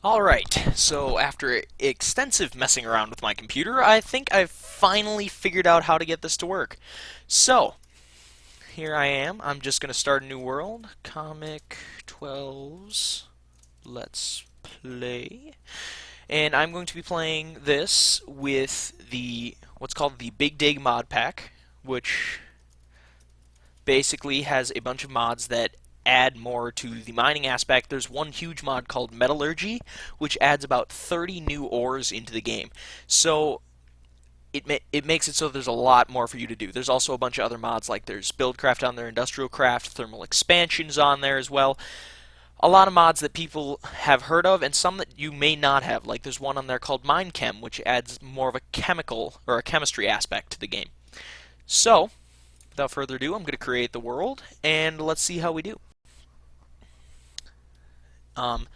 Alright, so after extensive messing around with my computer, I think I've finally figured out how to get this to work. So, here I am. I'm just going to start a new world. Comic 12's Let's Play. And I'm going to be playing this with the what's called the Big Dig mod pack, which basically has a bunch of mods that add more to the mining aspect. There's one huge mod called Metallurgy, which adds about 30 new ores into the game. So it makes it so there's a lot more for you to do. There's also a bunch of other mods, like there's Buildcraft on there, Industrial Craft, Thermal Expansion's on there as well. A lot of mods that people have heard of, and some that you may not have. Like there's one on there called MineChem, which adds more of a chemical or a chemistry aspect to the game. So, without further ado, I'm going to create the world, and let's see how we do. Um,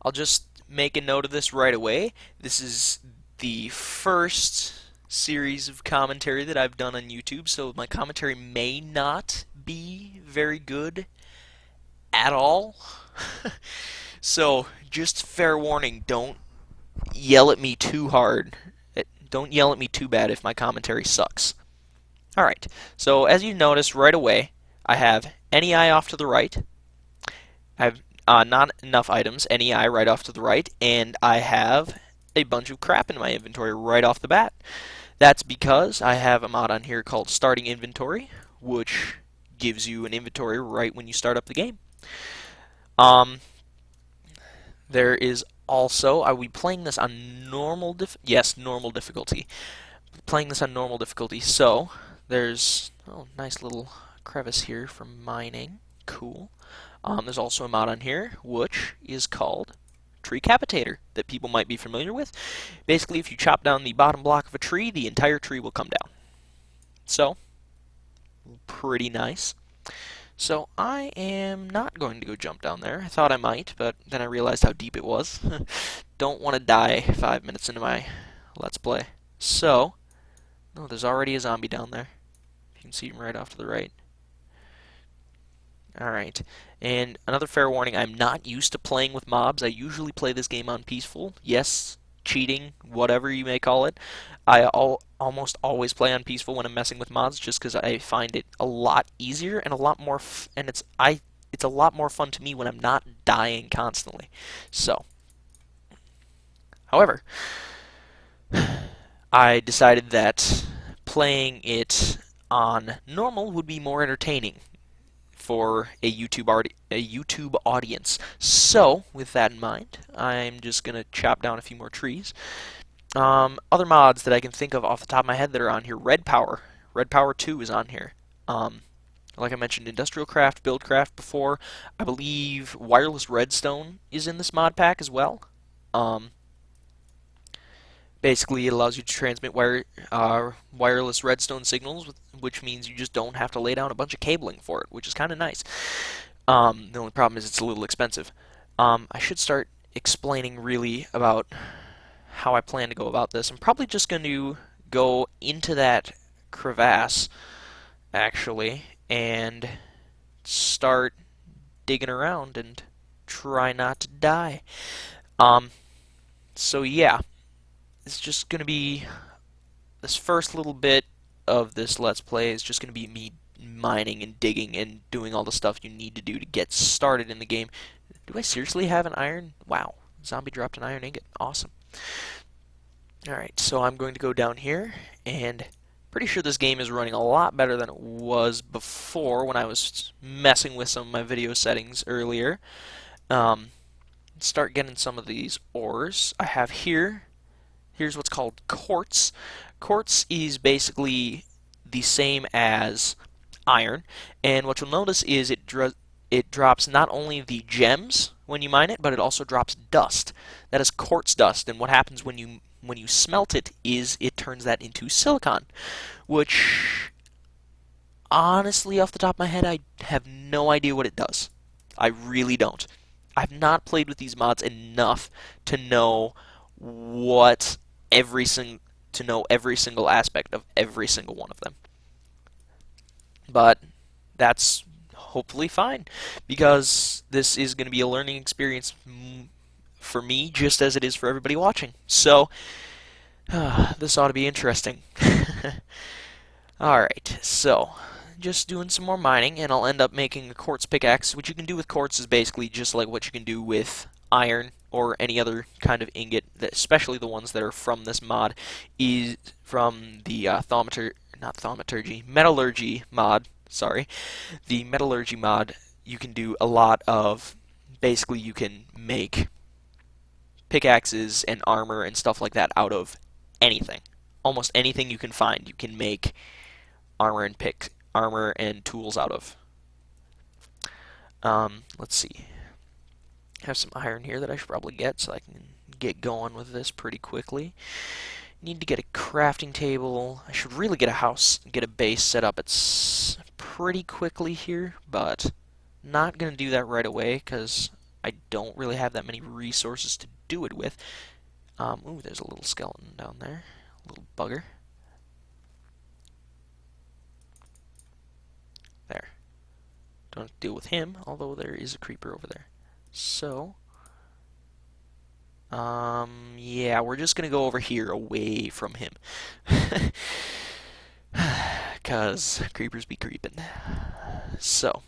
I'll just make a note of this right away. This is the first series of commentary that I've done on YouTube, so my commentary may not be very good at all. So, just fair warning, don't yell at me too hard. Don't yell at me too bad if my commentary sucks. Alright, so as you notice right away, I have NEI off to the right. I have not enough items, NEI right off to the right, and I have a bunch of crap in my inventory right off the bat. That's because I have a mod on here called Starting Inventory, which gives you an inventory right when you start up the game. There is also, I will be playing this on normal normal difficulty. Playing this on normal difficulty, so there's nice little crevice here for mining. Cool. There's also a mod on here which is called Treecapitator that people might be familiar with. Basically, if you chop down the bottom block of a tree, the entire tree will come down. So, pretty nice. So I am not going to go jump down there. I thought I might, but then I realized how deep it was. Don't want to die 5 minutes into my Let's Play. So, oh, there's already a zombie down there. You can see him right off to the right. Alright, and another fair warning, I'm not used to playing with mobs. I usually play this game on peaceful. Yes, cheating, whatever you may call it. I almost always play on peaceful when I'm messing with mods, just because I find it a lot easier and a lot more, it's a lot more fun to me when I'm not dying constantly. So, however, I decided that playing it on normal would be more entertaining for a YouTube audience. So, with that in mind, I'm just gonna chop down a few more trees. Other mods that I can think of off the top of my head that are on here: Red Power. Red Power 2 is on here. Like I mentioned, Industrial Craft, Buildcraft before. I believe Wireless Redstone is in this mod pack as well. Basically, it allows you to transmit wireless redstone signals, which means you just don't have to lay down a bunch of cabling for it, which is kind of nice. The only problem is it's a little expensive. I should start explaining really about how I plan to go about this. I'm probably just going to go into that crevasse, actually, and start digging around and try not to die. So yeah. It's just going to be, this first little bit of this Let's Play is just going to be me mining and digging and doing all the stuff you need to do to get started in the game. Do I seriously have an iron? Wow, zombie dropped an iron ingot. Awesome. Alright, so I'm going to go down here, and pretty sure this game is running a lot better than it was before when I was messing with some of my video settings earlier. Start getting some of these ores I have here. Here's what's called quartz. Quartz is basically the same as iron, and what you'll notice is it drops not only the gems when you mine it, but it also drops dust. That is quartz dust, and what happens when you smelt it is it turns that into silicon, which honestly, off the top of my head, I have no idea what it does. I really don't. I've not played with these mods enough to know every single aspect of every single one of them. But that's hopefully fine, because this is going to be a learning experience for me just as it is for everybody watching. So, this ought to be interesting. Alright, so just doing some more mining, and I'll end up making a quartz pickaxe. What you can do with quartz is basically just like what you can do with iron or any other kind of ingot, especially the ones that are from this mod, is from the metallurgy mod. Sorry, the metallurgy mod. You can do a lot of. Basically, you can make pickaxes and armor and stuff like that out of anything. Almost anything you can find, you can make armor and tools out of. Let's see. I have some iron here that I should probably get so I can get going with this pretty quickly. Need to get a crafting table. I should really get a house, get a base set up. It's pretty quickly here, but not going to do that right away because I don't really have that many resources to do it with. Ooh, there's a little skeleton down there. A little bugger. There. Don't have to deal with him, although there is a creeper over there. So, yeah, we're just gonna go over here away from him. Because creepers be creeping. So,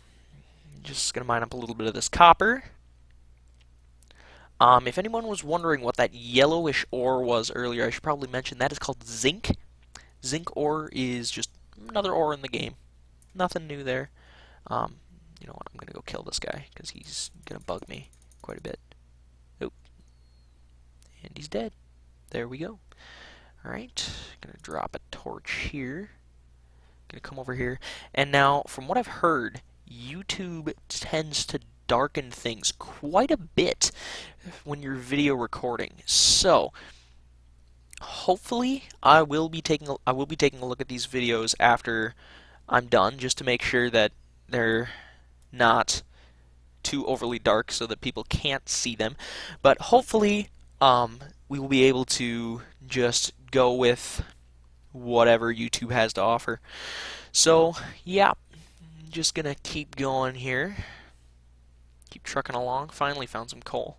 just gonna mine up a little bit of this copper. If anyone was wondering what that yellowish ore was earlier, I should probably mention that is called zinc. Zinc ore is just another ore in the game. Nothing new there. You know what, I'm gonna go kill this guy, because he's gonna bug me quite a bit. Oh. And he's dead. There we go. Alright, gonna drop a torch here. Gonna come over here. And now, from what I've heard, YouTube tends to darken things quite a bit when you're video recording. So, hopefully I will be taking a look at these videos after I'm done, just to make sure that they're not too overly dark so that people can't see them. But hopefully we will be able to just go with whatever YouTube has to offer. So yeah, just gonna keep going here. Keep trucking along. Finally found some coal.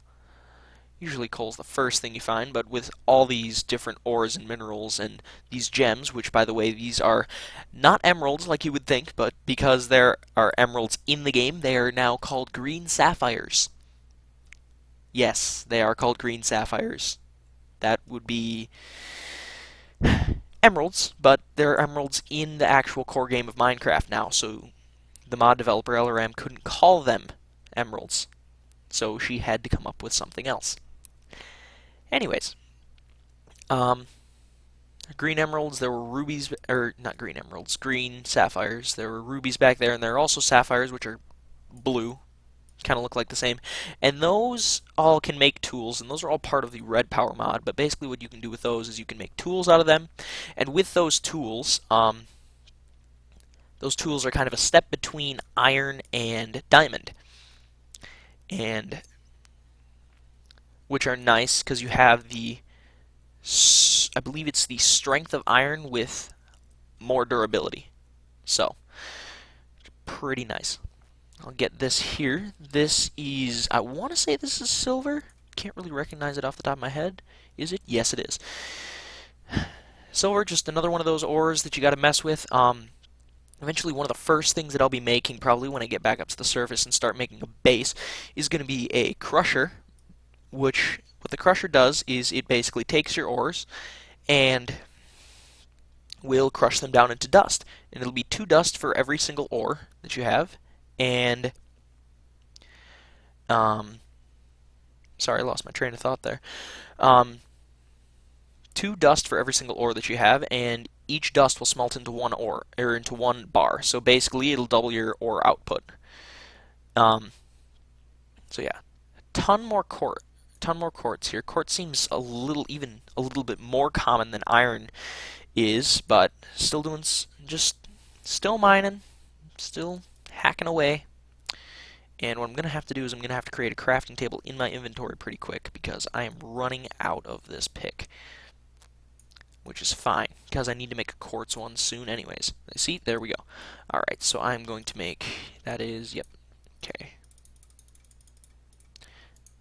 Usually coal's the first thing you find, but with all these different ores and minerals and these gems, which by the way, these are not emeralds like you would think, but because there are emeralds in the game, they are now called green sapphires. Yes, they are called green sapphires. That would be emeralds, but they're emeralds in the actual core game of Minecraft now, so the mod developer LRM couldn't call them emeralds. So she had to come up with something else. Anyways, green emeralds, there were rubies, or not green emeralds, green sapphires. There were rubies back there, and there are also sapphires, which are blue, kind of look like the same. And those all can make tools, and those are all part of the Red Power mod. But basically what you can do with those is you can make tools out of them, and with those tools are kind of a step between iron and diamond. And which are nice because you have the, I believe it's the strength of iron with more durability. So, pretty nice. I'll get this here. This is, I want to say this is silver. Can't really recognize it off the top of my head. Is it? Yes, it is. Silver, just another one of those ores that you got to mess with. Eventually, one of the first things that I'll be making, probably when I get back up to the surface and start making a base, is going to be a crusher. Which, what the crusher does is it basically takes your ores and will crush them down into dust. And it'll be 2 dust for every single ore that you have. And, sorry, I lost my train of thought there. 2 dust for every single ore that you have, and each dust will smelt into 1 ore, or into 1 bar. So basically, it'll double your ore output. So yeah, ton more quartz here. Quartz seems even a little bit more common than iron is, but still doing, still mining, still hacking away. And what I'm going to have to do is I'm going to have to create a crafting table in my inventory pretty quick because I am running out of this pick. Which is fine, because I need to make a quartz one soon anyways. See, there we go. Alright, so I'm going to make, that is, yep, okay.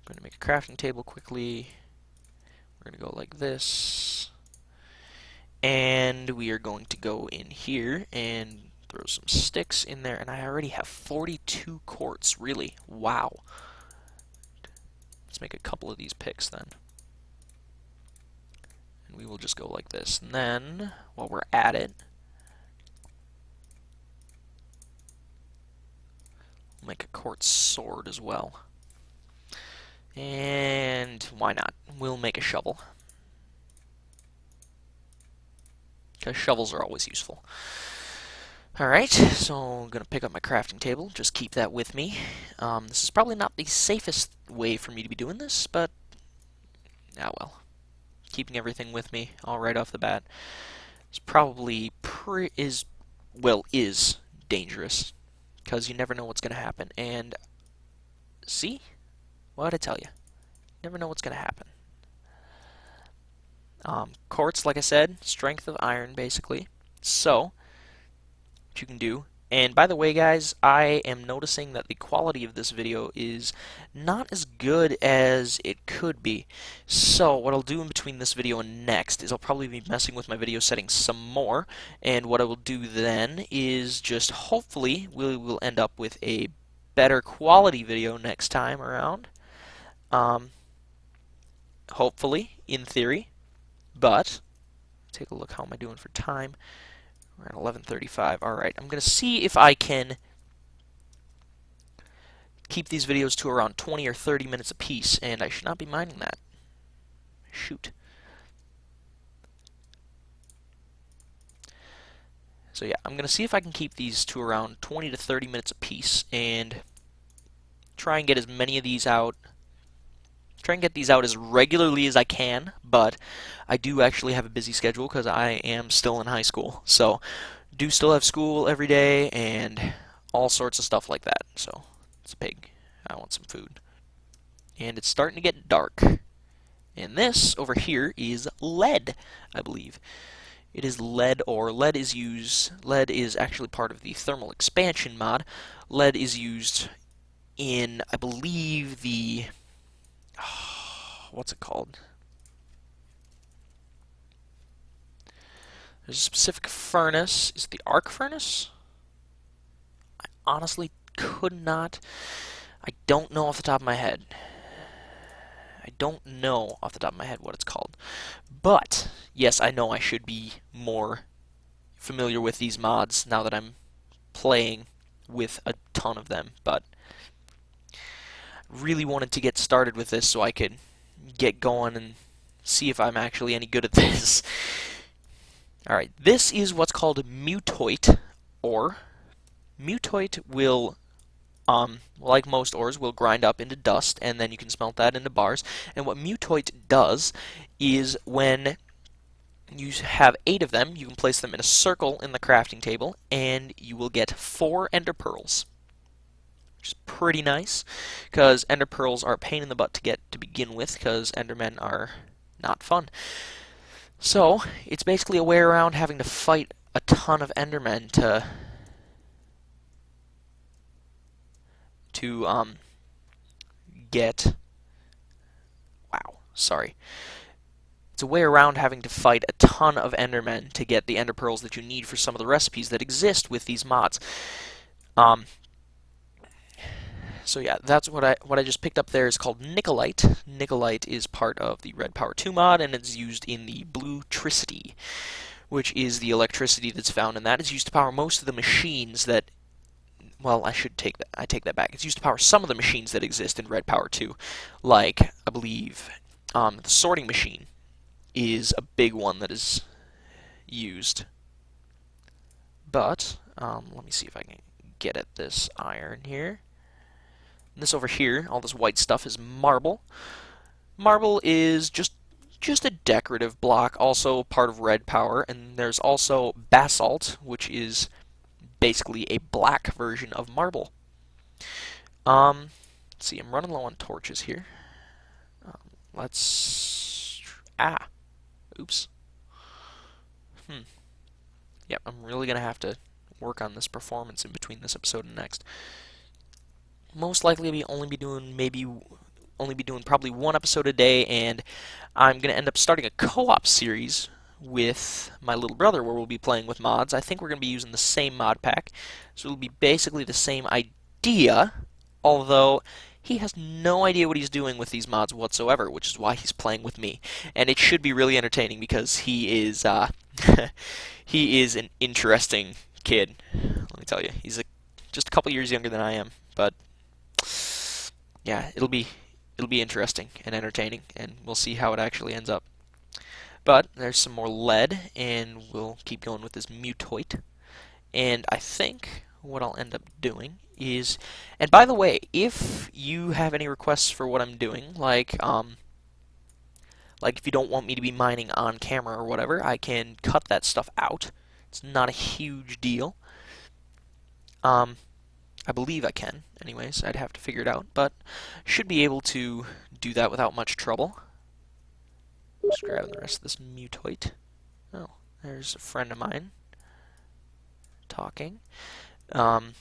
I'm going to make a crafting table quickly. We're going to go like this. And we are going to go in here and throw some sticks in there. And I already have 42 quartz. Really? Wow. Let's make a couple of these picks then. And we will just go like this. And then, while we're at it, we'll make a quartz sword as well. And why not? We'll make a shovel. Because shovels are always useful. Alright, so I'm going to pick up my crafting table. Just keep that with me. This is probably not the safest way for me to be doing this, but well. Keeping everything with me all right off the bat is probably is dangerous. Because you never know what's going to happen. And see? What'd I tell you? Never know what's going to happen. Quartz, like I said, strength of iron, basically. So, what you can do, and by the way, guys, I am noticing that the quality of this video is not as good as it could be. So, what I'll do in between this video and next is I'll probably be messing with my video settings some more, and what I will do then is just hopefully we will end up with a better quality video next time around. Hopefully, in theory. But, take a look, how am I doing for time? We're at 11:35. Alright, I'm going to see if I can keep these videos to around 20 or 30 minutes apiece, and I should not be minding that. Shoot. So yeah, I'm going to see if I can keep these to around 20 to 30 minutes apiece, and try and get as many of these out. Try and get these out as regularly as I can, but I do actually have a busy schedule because I am still in high school. So, do still have school every day and all sorts of stuff like that. So, it's a pig. I want some food. And it's starting to get dark. And this over here is lead, I believe. It is lead ore. Lead is actually part of the thermal expansion mod. Lead is used in, I believe, the what's it called? There's a specific furnace. Is it the arc furnace? I honestly could not. I don't know off the top of my head. I don't know off the top of my head what it's called. But, yes, I know I should be more familiar with these mods now that I'm playing with a ton of them. But really wanted to get started with this so I could get going and see if I'm actually any good at this. Alright, this is what's called mutoid ore. Mutoid will, like most ores, will grind up into dust, and then you can smelt that into bars. And what mutoid does is when you have 8 of them, you can place them in a circle in the crafting table, and you will get 4 ender pearls. Which is pretty nice, because ender pearls are a pain in the butt to get to begin with, because endermen are not fun. So, it's basically a way around having to fight a ton of endermen to get... Wow, sorry. It's a way around having to fight a ton of endermen to get the ender pearls that you need for some of the recipes that exist with these mods. So yeah, that's what I just picked up there is called Nikolite. Nikolite is part of the Red Power 2 mod, and it's used in the Bluetricity, which is the electricity that's found in that. It's used to power most of the machines that... Well, I take that back. It's used to power some of the machines that exist in Red Power 2. Like, I believe, the sorting machine is a big one that is used. But, let me see if I can get at this iron here. This over here, all this white stuff, is marble. Marble is just a decorative block, also part of Red Power, and there's also basalt, which is basically a black version of marble. Let's see, I'm running low on torches here. Oops. Yep, I'm really gonna have to work on this performance in between this episode and next. Most likely, I'll only be doing maybe only be doing probably one episode a day, and I'm going to end up starting a co-op series with my little brother where we'll be playing with mods. I think we're going to be using the same mod pack, so it'll be basically the same idea, although he has no idea what he's doing with these mods whatsoever, which is why he's playing with me. And it should be really entertaining because he is he is an interesting kid. Let me tell you, he's just a couple years younger than I am, but yeah, it'll be interesting and entertaining, and we'll see how it actually ends up. But there's some more lead, and we'll keep going with this Mutoid. And I think what I'll end up doing is, and by the way, if you have any requests for what I'm doing, like if you don't want me to be mining on camera or whatever, I can cut that stuff out. It's not a huge deal. I believe I can. Anyways, I'd have to figure it out, but should be able to do that without much trouble. Just grabbing the rest of this Mutoid. Oh, there's a friend of mine talking. Let's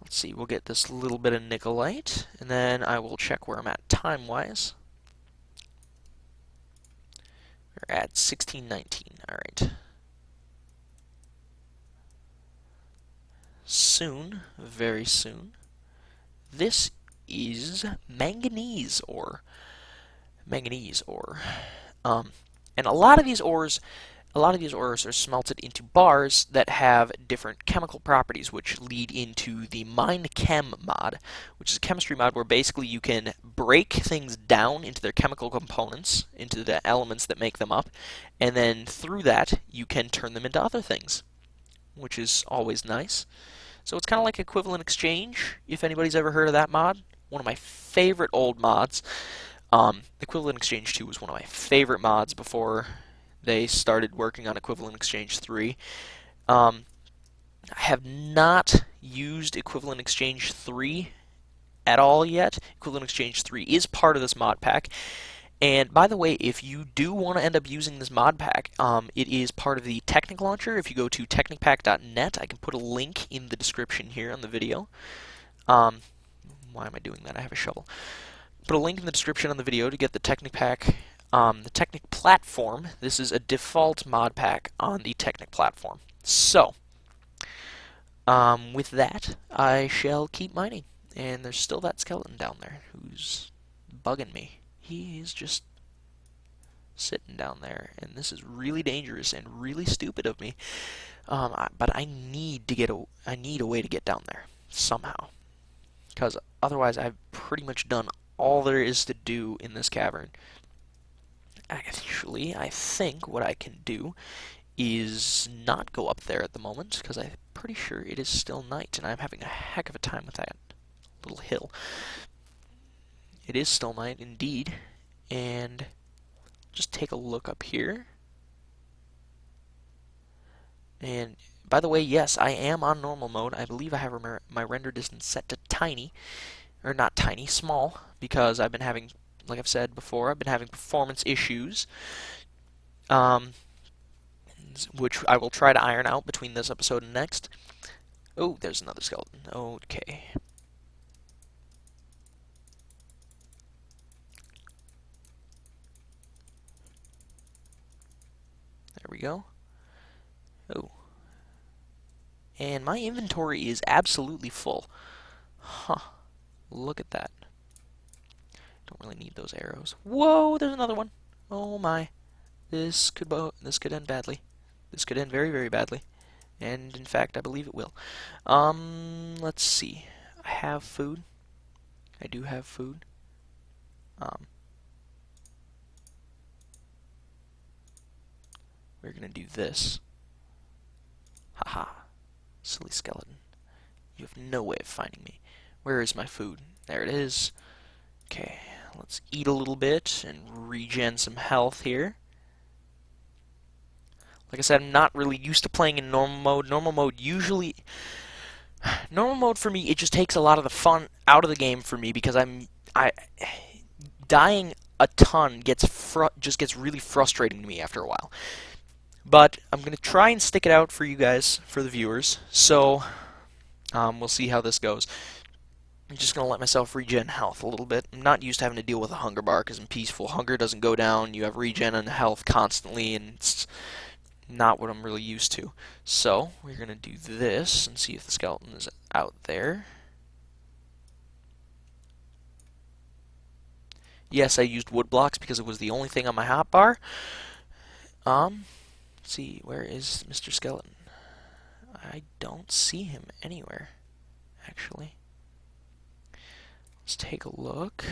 see, we'll get this little bit of Nikolite, and then I will check where I'm at time-wise. We're at 16:19. Alright. Soon, very soon, this is manganese ore. And a lot of these ores are smelted into bars that have different chemical properties, which lead into the MineChem mod, which is a chemistry mod where basically you can break things down into their chemical components, into the elements that make them up, and then through that you can turn them into other things, which is always nice. So it's kind of like Equivalent Exchange, if anybody's ever heard of that mod. One of my favorite old mods. Equivalent Exchange 2 was one of my favorite mods before they started working on Equivalent Exchange 3. I have not used Equivalent Exchange 3 at all yet. Equivalent Exchange 3 is part of this mod pack. And by the way, if you do want to end up using this mod pack, it is part of the Technic Launcher. If you go to technicpack.net, I can put a link in the description here on the video. Why am I doing that? I have a shovel. Put a link in the description on the video to get the Technic pack, the Technic platform. This is a default mod pack on the Technic platform. So, with that, I shall keep mining. And there's still that skeleton down there who's bugging me. He's just sitting down there, and this is really dangerous and really stupid of me. But I need a way to get down there somehow, because otherwise I've pretty much done all there is to do in this cavern. Actually, I think what I can do is not go up there at the moment, because I'm pretty sure it is still night, and I'm having a heck of a time with that little hill. It is still night indeed, and just take a look up here. And by the way, yes, I am on normal mode. I believe I have my render distance set to tiny, or not tiny, small, because I've been having, like I've said before, I've been having performance issues, which I will try to iron out between this episode and next. Oh, there's another skeleton. Okay. There we go. Oh. And my inventory is absolutely full. Huh. Look at that. Don't really need those arrows. Whoa, there's another one. Oh my. This could end badly. This could end very, very badly. And in fact, I believe it will. Let's see. I have food. I do have food. We're gonna do this. Haha. Silly skeleton. You have no way of finding me. Where is my food? There it is. Okay, let's eat a little bit and regen some health here. Like I said, I'm not really used to playing in normal mode. Normal mode for me, it just takes a lot of the fun out of the game for me, because dying a ton just gets really frustrating to me after a while. But I'm going to try and stick it out for you guys, for the viewers, so we'll see how this goes. I'm just going to let myself regen health a little bit. I'm not used to having to deal with a hunger bar because in Peaceful, hunger doesn't go down. You have regen and health constantly, and it's not what I'm really used to. So, we're going to do this and see if the skeleton is out there. Yes, I used wood blocks because it was the only thing on my hotbar. Let's see, where is Mr. Skeleton? I don't see him anywhere, actually. Let's take a look.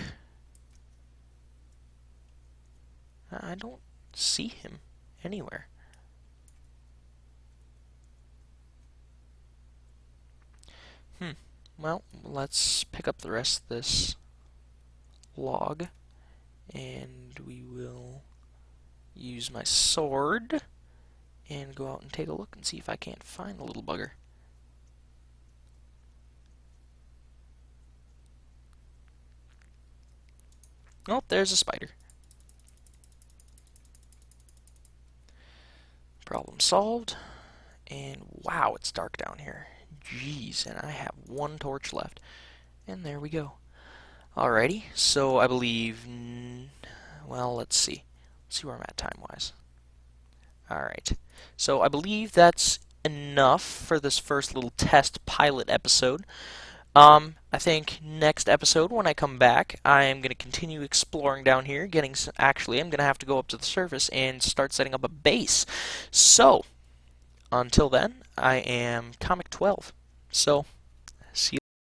I don't see him anywhere. Well, let's pick up the rest of this log, and we will use my sword and go out and take a look and see if I can't find the little bugger. Oh, there's a spider. Problem solved. And wow, it's dark down here. Jeez, and I have one torch left. And there we go. Alrighty, so I believe... well, let's see. Let's see where I'm at time-wise. Alright, so I believe that's enough for this first little test pilot episode. I think next episode, when I come back, I am going to continue exploring down here, actually, I'm going to have to go up to the surface and start setting up a base. So, until then, I am Comic 12. So,